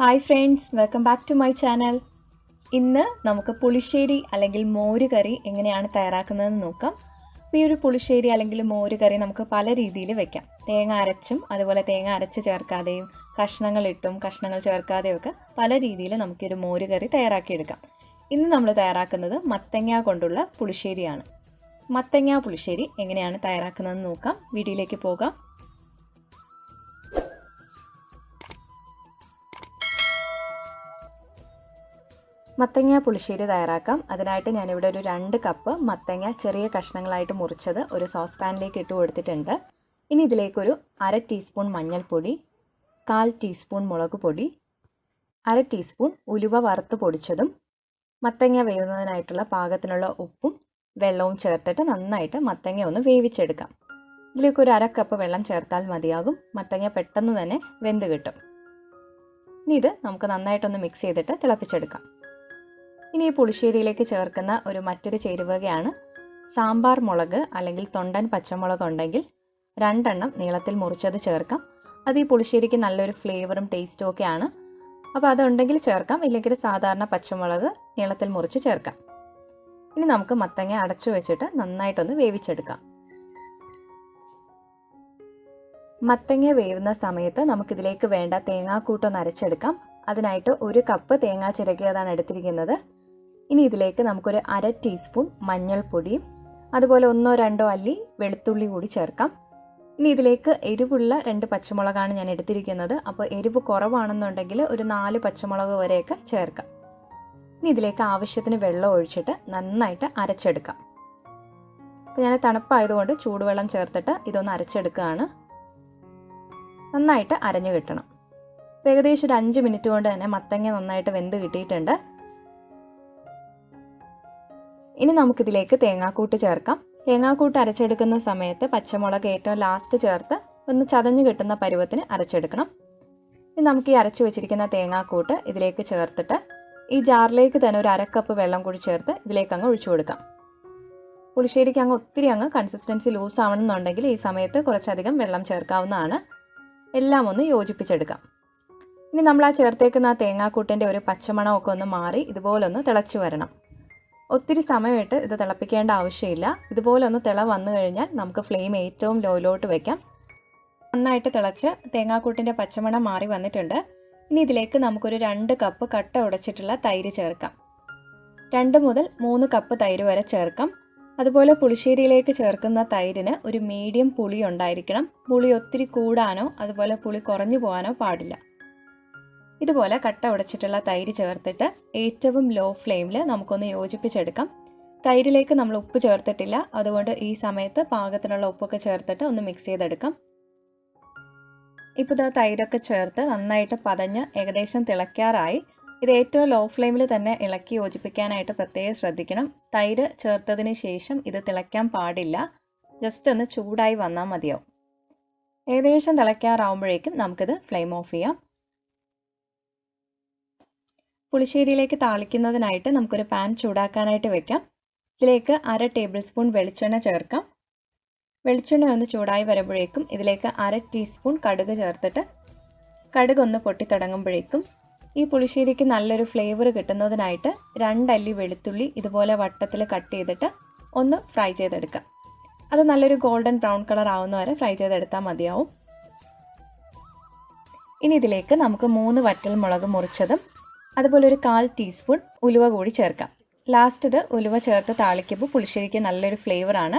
Hi friends, welcome back to my channel. ഇന്ന് നമുക്ക് പുളിശ്ശേരി അല്ലെങ്കിൽ മോര് കറി എങ്ങനെയാണ് തയ്യാറാക്കുന്നതെന്ന് നോക്കാം. ഈ ഒരു പുളിശ്ശേരി അല്ലെങ്കിൽ മോര് കറി നമുക്ക് പല രീതിയിൽ വെക്കാം. തേങ്ങ അരച്ചും അതുപോലെ തേങ്ങ അരച്ച് ചേർക്കാതെയും കഷ്ണങ്ങൾ ഇട്ടും കഷ്ണങ്ങൾ ചേർക്കാതെയും ഒക്കെ പല രീതിയിൽ നമുക്ക് ഒരു മോര് കറി തയ്യാറാക്കി എടുക്കാം. ഇന്ന് നമ്മൾ തയ്യാറാക്കുന്നത് മത്തങ്ങ കൊണ്ടുള്ള പുളിശ്ശേരിയാണ്. മത്തങ്ങ പുളിശ്ശേരി എങ്ങനെയാണ് തയ്യാറാക്കുന്നതെന്ന് നോക്കാം. വീഡിയോയിലേക്ക് പോകാം. മത്തങ്ങ പുളിശ്ശേരി തയ്യാറാക്കാം. അതിനായിട്ട് ഞാനിവിടെ ഒരു 2 കപ്പ് മത്തങ്ങ ചെറിയ കഷ്ണങ്ങളായിട്ട് മുറിച്ചത് ഒരു സോസ് പാനിലേക്ക് ഇട്ട് കൊടുത്തിട്ടുണ്ട്. ഇനി ഇതിലേക്കൊരു 1/2 ടീസ്പൂൺ മഞ്ഞൾപ്പൊടി, 1/4 ടീസ്പൂൺ മുളക് പൊടി, 1/2 ടീസ്പൂൺ ഉലുവ വറുത്ത് പൊടിച്ചതും മത്തങ്ങ വേവുന്നതിനായിട്ടുള്ള പാകത്തിനുള്ള ഉപ്പും വെള്ളവും ചേർത്തിട്ട് നന്നായിട്ട് മത്തങ്ങ ഒന്ന് വേവിച്ചെടുക്കാം. ഇതിലേക്ക് ഒരു 1/2 കപ്പ് വെള്ളം ചേർത്താൽ മതിയാകും. മത്തങ്ങ പെട്ടെന്ന് തന്നെ വെന്ത് കിട്ടും. ഇനി ഇത് നമുക്ക് നന്നായിട്ടൊന്ന് മിക്സ് ചെയ്തിട്ട് തിളപ്പിച്ചെടുക്കാം. ഇനി ഈ പുളിശ്ശേരിയിലേക്ക് ചേർക്കുന്ന മറ്റൊരു ചേരുവകയാണ് സാമ്പാർ മുളക് അല്ലെങ്കിൽ തൊണ്ടൻ പച്ചമുളക് ഉണ്ടെങ്കിൽ 2 എണ്ണം നീളത്തിൽ മുറിച്ചത് ചേർക്കാം. അത് ഈ പുളിശ്ശേരിക്ക് നല്ലൊരു ഫ്ലേവറും ടേസ്റ്റും ഒക്കെയാണ്. അപ്പോൾ അതുണ്ടെങ്കിൽ ചേർക്കാം, ഇല്ലെങ്കിൽ സാധാരണ പച്ചമുളക് നീളത്തിൽ മുറിച്ച് ചേർക്കാം. ഇനി നമുക്ക് മത്തങ്ങ അടച്ചു വെച്ചിട്ട് നന്നായിട്ടൊന്ന് വേവിച്ചെടുക്കാം. മത്തങ്ങ വേവുന്ന സമയത്ത് നമുക്കിതിലേക്ക് വേണ്ട തേങ്ങാക്കൂട്ടൊന്ന് അരച്ചെടുക്കാം. അതിനായിട്ട് 1 കപ്പ് തേങ്ങ ചിരകിയതാണ് എടുത്തിരിക്കുന്നത്. ഇനി ഇതിലേക്ക് നമുക്കൊരു 1/2 ടീസ്പൂൺ മഞ്ഞൾപ്പൊടിയും അതുപോലെ 1-2 അല്ലി വെളുത്തുള്ളി കൂടി ചേർക്കാം. ഇനി ഇതിലേക്ക് എരിവുള്ള 2 പച്ചമുളകാണ് ഞാൻ എടുത്തിരിക്കുന്നത്. അപ്പോൾ എരിവ് കുറവാണെന്നുണ്ടെങ്കിൽ ഒരു 4 പച്ചമുളക് വരെയൊക്കെ ചേർക്കാം. ഇനി ഇതിലേക്ക് ആവശ്യത്തിന് വെള്ളം ഒഴിച്ചിട്ട് നന്നായിട്ട് അരച്ചെടുക്കാം. അപ്പോൾ ഞാൻ തണുപ്പായതുകൊണ്ട് ചൂടുവെള്ളം ചേർത്തിട്ട് ഇതൊന്ന് അരച്ചെടുക്കുകയാണ്. നന്നായിട്ട് അരഞ്ഞു കിട്ടണം. ഏകദേശം ഒരു 5 മിനിറ്റ് കൊണ്ട് തന്നെ മത്തങ്ങ നന്നായിട്ട് വെന്ത് കിട്ടിയിട്ടുണ്ട്. ഇനി നമുക്കിതിലേക്ക് തേങ്ങാക്കൂട്ട് ചേർക്കാം. തേങ്ങാക്കൂട്ട് അരച്ചെടുക്കുന്ന സമയത്ത് പച്ചമുളക് ഏറ്റവും ലാസ്റ്റ് ചേർത്ത് ഒന്ന് ചതഞ്ഞ് കിട്ടുന്ന പരുവത്തിന് അരച്ചെടുക്കണം. ഇനി നമുക്ക് ഈ അരച്ചു വെച്ചിരിക്കുന്ന തേങ്ങാക്കൂട്ട് ഇതിലേക്ക് ചേർത്തിട്ട് ഈ ജാറിലേക്ക് തന്നെ ഒരു 1/2 കപ്പ് വെള്ളം കൂടി ചേർത്ത് ഇതിലേക്ക് അങ്ങ് ഒഴിച്ചു കൊടുക്കാം. പുളിശ്ശേരിക്ക് ഒത്തിരി കൺസിസ്റ്റൻസി ലൂസ് ആവണമെന്നുണ്ടെങ്കിൽ ഈ സമയത്ത് കുറച്ചധികം വെള്ളം ചേർക്കാവുന്നതാണ്. എല്ലാം ഒന്ന് യോജിപ്പിച്ചെടുക്കാം. ഇനി നമ്മൾ ചേർത്തേക്കുന്ന തേങ്ങാക്കൂട്ടിൻ്റെ ഒരു പച്ചമണമൊക്കെ ഒന്ന് മാറി ഇതുപോലെ ഒന്ന് തിളച്ചു വരണം. ഒത്തിരി സമയമായിട്ട് ഇത് തിളപ്പിക്കേണ്ട ആവശ്യമില്ല. ഇതുപോലെ ഒന്ന് തിള വന്നു കഴിഞ്ഞാൽ നമുക്ക് ഫ്ലെയിം ഏറ്റവും ലോയിലോട്ട് വെക്കാം. നന്നായിട്ട് തിളച്ച് തേങ്ങാക്കൂട്ടിൻ്റെ പച്ചമണം മാറി വന്നിട്ടുണ്ട്. ഇനി ഇതിലേക്ക് നമുക്കൊരു 2 കപ്പ് കട്ട ഉടച്ചിട്ടുള്ള തൈര് ചേർക്കാം. 2 മുതൽ 3 കപ്പ് തൈര് വരെ ചേർക്കാം. അതുപോലെ പുളിശ്ശേരിയിലേക്ക് ചേർക്കുന്ന തൈരിന് ഒരു മീഡിയം പുളി ഉണ്ടായിരിക്കണം. പുളി ഒത്തിരി കൂടാനോ അതുപോലെ പുളി കുറഞ്ഞു പോകാനോ പാടില്ല. ഇതുപോലെ കട്ട ഉടച്ചിട്ടുള്ള തൈര് ചേർത്തിട്ട് ഏറ്റവും ലോ ഫ്ലെയിമിൽ നമുക്കൊന്ന് യോജിപ്പിച്ചെടുക്കാം. തൈരിലേക്ക് നമ്മൾ ഉപ്പ് ചേർത്തിട്ടില്ല, അതുകൊണ്ട് ഈ സമയത്ത് പാകത്തിനുള്ള ഉപ്പൊക്കെ ചേർത്തിട്ട് ഒന്ന് മിക്സ് ചെയ്തെടുക്കാം. ഇപ്പോൾ ഇതാ തൈരൊക്കെ ചേർത്ത് നന്നായിട്ട് പതഞ്ഞ് ഏകദേശം തിളയ്ക്കാറായി. ഇത് ഏറ്റവും ലോ ഫ്ലെയിമിൽ തന്നെ ഇളക്കി യോജിപ്പിക്കാനായിട്ട് പ്രത്യേകം ശ്രദ്ധിക്കണം. തൈര് ചേർത്തതിന് ശേഷം ഇത് തിളയ്ക്കാൻ പാടില്ല. ജസ്റ്റ് ഒന്ന് ചൂടായി വന്നാൽ മതിയാവും. ഏകദേശം തിളയ്ക്കാറാവുമ്പോഴേക്കും നമുക്കിത് ഫ്ലെയിം ഓഫ് ചെയ്യാം. പുളിശ്ശേരിയിലേക്ക് താളിക്കുന്നതിനായിട്ട് നമുക്കൊരു പാൻ ചൂടാക്കാനായിട്ട് വെക്കാം. ഇതിലേക്ക് 1/2 ടേബിൾ സ്പൂൺ വെളിച്ചെണ്ണ ചേർക്കാം. വെളിച്ചെണ്ണ ഒന്ന് ചൂടായി വരുമ്പോഴേക്കും ഇതിലേക്ക് 1/2 ടീസ്പൂൺ കടുക് ചേർത്തിട്ട് കടുക് ഒന്ന് പൊട്ടിത്തുടങ്ങുമ്പോഴേക്കും ഈ പുളിശ്ശേരിക്ക് നല്ലൊരു ഫ്ലേവർ കിട്ടുന്നതിനായിട്ട് 2 അല്ലി വെളുത്തുള്ളി ഇതുപോലെ വട്ടത്തിൽ കട്ട് ചെയ്തിട്ട് ഒന്ന് ഫ്രൈ ചെയ്തെടുക്കാം. അത് നല്ലൊരു ഗോൾഡൻ ബ്രൗൺ കളർ ആവുന്ന വരെ ഫ്രൈ ചെയ്തെടുത്താൽ മതിയാവും. ഇനി ഇതിലേക്ക് നമുക്ക് 3 വറ്റൽ മുളക് മുറിച്ചതും അതുപോലെ ഒരു 1/4 ടീസ്പൂൺ ഉലുവ കൂടി ചേർക്കാം. ലാസ്റ്റ് ഇത് ഉലുവ ചേർത്ത് താളിക്കുമ്പോൾ പുളിശ്ശേരിക്ക് നല്ലൊരു ഫ്ലേവറാണ്.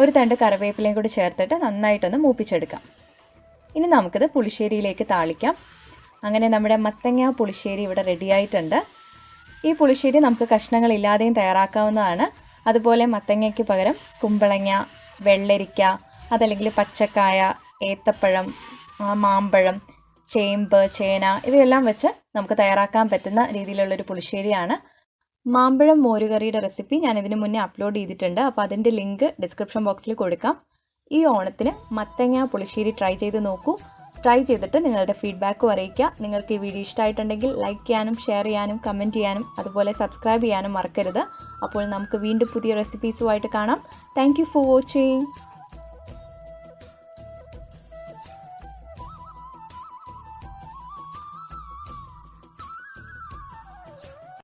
ഒരു തണ്ട് കറിവേപ്പിലയും കൂടി ചേർത്തിട്ട് നന്നായിട്ടൊന്ന് മൂപ്പിച്ചെടുക്കാം. ഇനി നമുക്കിത് പുളിശ്ശേരിയിലേക്ക് താളിക്കാം. അങ്ങനെ നമ്മുടെ മത്തങ്ങ പുളിശ്ശേരി ഇവിടെ റെഡി ആയിട്ടുണ്ട്. ഈ പുളിശ്ശേരി നമുക്ക് കഷ്ണങ്ങളില്ലാതെയും തയ്യാറാക്കാവുന്നതാണ്. അതുപോലെ മത്തങ്ങയ്ക്ക് പകരം കുമ്പളങ്ങ, വെള്ളരിക്ക, അതല്ലെങ്കിൽ പച്ചക്കായ, ഏത്തപ്പഴം, മാമ്പഴം, ചേമ്പ്, ചേന ഇവയെല്ലാം വെച്ച് നമുക്ക് തയ്യാറാക്കാൻ പറ്റുന്ന രീതിയിലുള്ളൊരു പുളിശ്ശേരിയാണ്. മാമ്പഴം മോരുകറിയുടെ റെസിപ്പി ഞാൻ ഇതിനു മുന്നേ അപ്ലോഡ് ചെയ്തിട്ടുണ്ട്. അപ്പോൾ അതിൻ്റെ ലിങ്ക് ഡിസ്ക്രിപ്ഷൻ ബോക്സിൽ കൊടുക്കാം. ഈ ഓണത്തിന് മത്തങ്ങ പുളിശ്ശേരി ട്രൈ ചെയ്ത് നോക്കൂ. ട്രൈ ചെയ്തിട്ട് നിങ്ങളുടെ ഫീഡ്ബാക്കും അറിയിക്കുക. നിങ്ങൾക്ക് ഈ വീഡിയോ ഇഷ്ടമായിട്ടുണ്ടെങ്കിൽ ലൈക്ക് ചെയ്യാനും ഷെയർ ചെയ്യാനും കമൻറ്റ് ചെയ്യാനും അതുപോലെ സബ്സ്ക്രൈബ് ചെയ്യാനും മറക്കരുത്. അപ്പോൾ നമുക്ക് വീണ്ടും പുതിയ റെസിപ്പീസുമായിട്ട് കാണാം. Thank you for watching.